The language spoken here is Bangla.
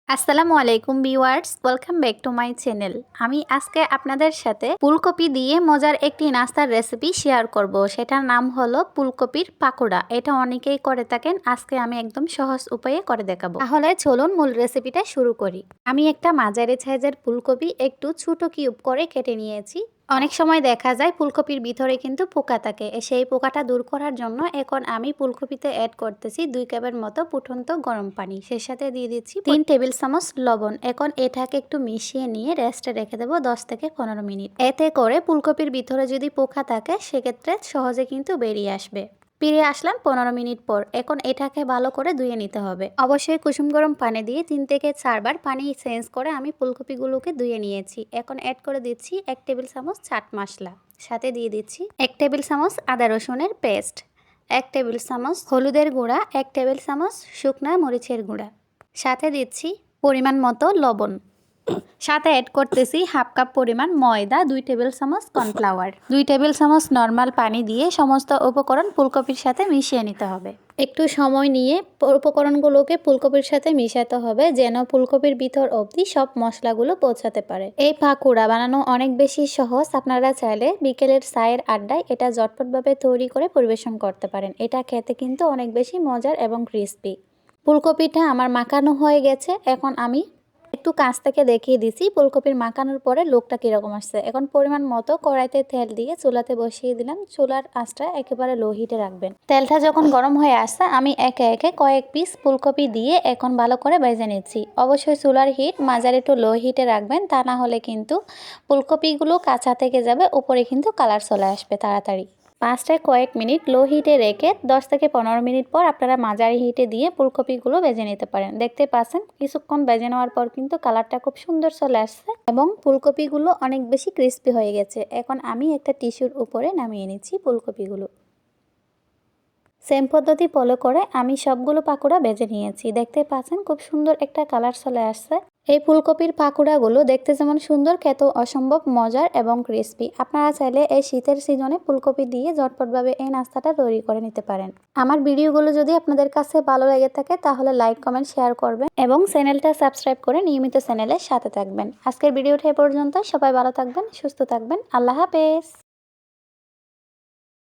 আসসালামু আলাইকুম viewers, welcome back to my channel. আমি আজকে আপনাদের সাথে ফুলকপি দিয়ে মজার একটি নাস্তার রেসিপি শেয়ার করব। সেটার নাম হলো ফুলকপির পাকোড়া। এটা অনেকেই করে থাকেন, আজকে আমি একদম সহজ উপায়ে করে দেখাবো। তাহলে চলুন মূল রেসিপিটা শুরু করি। আমি একটা মাঝারি সাইজের ফুলকপি একটু ছোট কিউব করে কেটে নিয়েছি। অনেক সময় দেখা যায় ফুলকপির ভিতরে কিন্তু পোকা থাকে, সেই পোকাটা দূর করার জন্য এখন আমি ফুলকপিতে অ্যাড করতেছি 2 কাপের মতো ফুটন্ত গরম পানি। সেই সাথে দিয়ে দিচ্ছি 3 টেবিল চামচ লবণ। এখন এটাকে একটু মিশিয়ে নিয়ে রেস্টে রেখে দেবো 10 থেকে 15 মিনিট। এতে করে ফুলকপির ভিতরে যদি পোকা থাকে সেক্ষেত্রে সহজে কিন্তু বেরিয়ে আসবে। ফিরে আসলাম 15 মিনিট পর। এখন এটাকে ভালো করে ধুয়ে নিতে হবে। অবশ্যই কুসুম গরম পানি দিয়ে 3 থেকে 4 বার পানি চেঞ্জ করে আমি ফুলকপিগুলোকে ধুয়ে নিয়েছি। এখন অ্যাড করে দিচ্ছি 1 টেবিল চামচ চাট মশলা, সাথে দিয়ে দিচ্ছি 1 টেবিল চামচ আদা রসুনের পেস্ট, 1 টেবিল চামচ হলুদের গুঁড়া, 1 টেবিল চামচ শুকনা মরিচের গুঁড়া, সাথে দিচ্ছি পরিমাণ মতো লবণ, সাথে অ্যাড করতেছি হাফ কাপ পরিমাণ ময়দা, 2 টেবিল চামচ কর্নফ্লাওয়ার, 2 টেবিল চামচ নর্মাল পানি দিয়ে সমস্ত উপকরণ ফুলকপির সাথে মিশিয়ে নিতে হবে। একটু সময় নিয়ে উপকরণগুলোকে ফুলকপির সাথে মিশাতে হবে যেন ফুলকপির ভিতর অবধি সব মশলাগুলো পৌঁছাতে পারে। এই পাকোড়া বানানো অনেক বেশি সহজ। আপনারা চাইলে বিকেলের চায়ের আড্ডায় এটা ঝটপটভাবে তৈরি করে পরিবেশন করতে পারেন। এটা খেতে কিন্তু অনেক বেশি মজার এবং ক্রিস্পি। ফুলকপিটা আমার মাখানো হয়ে গেছে। এখন আমি একটু কাছ থেকে দেখিয়ে দিছি ফুলকপির মাখানোর পরে লোকটা কীরকম আসছে। এখন পরিমাণ মতো কড়াইতে তেল দিয়ে চুলাতে বসিয়ে দিলাম। চুলার আঁচটা একেবারে লো হিটে রাখবেন। তেলটা যখন গরম হয়ে আসছে আমি একে একে কয়েক পিস ফুলকপি দিয়ে এখন ভালো করে ভেজে নিচ্ছি। অবশ্যই চুলার হিট মাঝারি টু লো হিটে রাখবেন, তা না হলে কিন্তু ফুলকপিগুলো কাঁচা থেকে যাবে, উপরে কিন্তু কালার চলে আসবে তাড়াতাড়ি। পাঁচটায় কয়েক মিনিট লো হিটে রেখে 10 থেকে 15 মিনিট পর আপনারা মাঝারি হিটে দিয়ে ফুলকপিগুলো ভেজে নিতে পারেন। দেখতে পাচ্ছেন কিছুক্ষণ ভেজে নেওয়ার পর কিন্তু কালারটা খুব সুন্দর চলে আসছে এবং ফুলকপিগুলো অনেক বেশি ক্রিস্পি হয়ে গেছে। এখন আমি একটা টিস্যুর উপরে নামিয়ে নিচ্ছি ফুলকপিগুলো। সেম পদ্ধতি ফলো করে আমি সবগুলো পাকোড়া ভেজে নিয়েছি। দেখতে পাচ্ছেন খুব সুন্দর একটা কালার চলে আসছে। এই ফুলকপির পাকোড়াগুলো দেখতে যেমন সুন্দর, খেতেও অসম্ভব মজার এবং ক্রিস্পি। আপনারা চাইলে এই শীতের সিজনে ফুলকপি দিয়ে ঝটপটভাবে এই নাস্তাটা তৈরি করে নিতে পারেন। আমার ভিডিওগুলো যদি আপনাদের কাছে ভালো লেগে থাকে তাহলে লাইক, কমেন্ট, শেয়ার করবেন এবং চ্যানেলটা সাবস্ক্রাইব করে নিয়মিত চ্যানেলের সাথে থাকবেন। আজকের ভিডিওটা এ পর্যন্ত। সবাই ভালো থাকবেন, সুস্থ থাকবেন। আল্লাহ হাফেজ।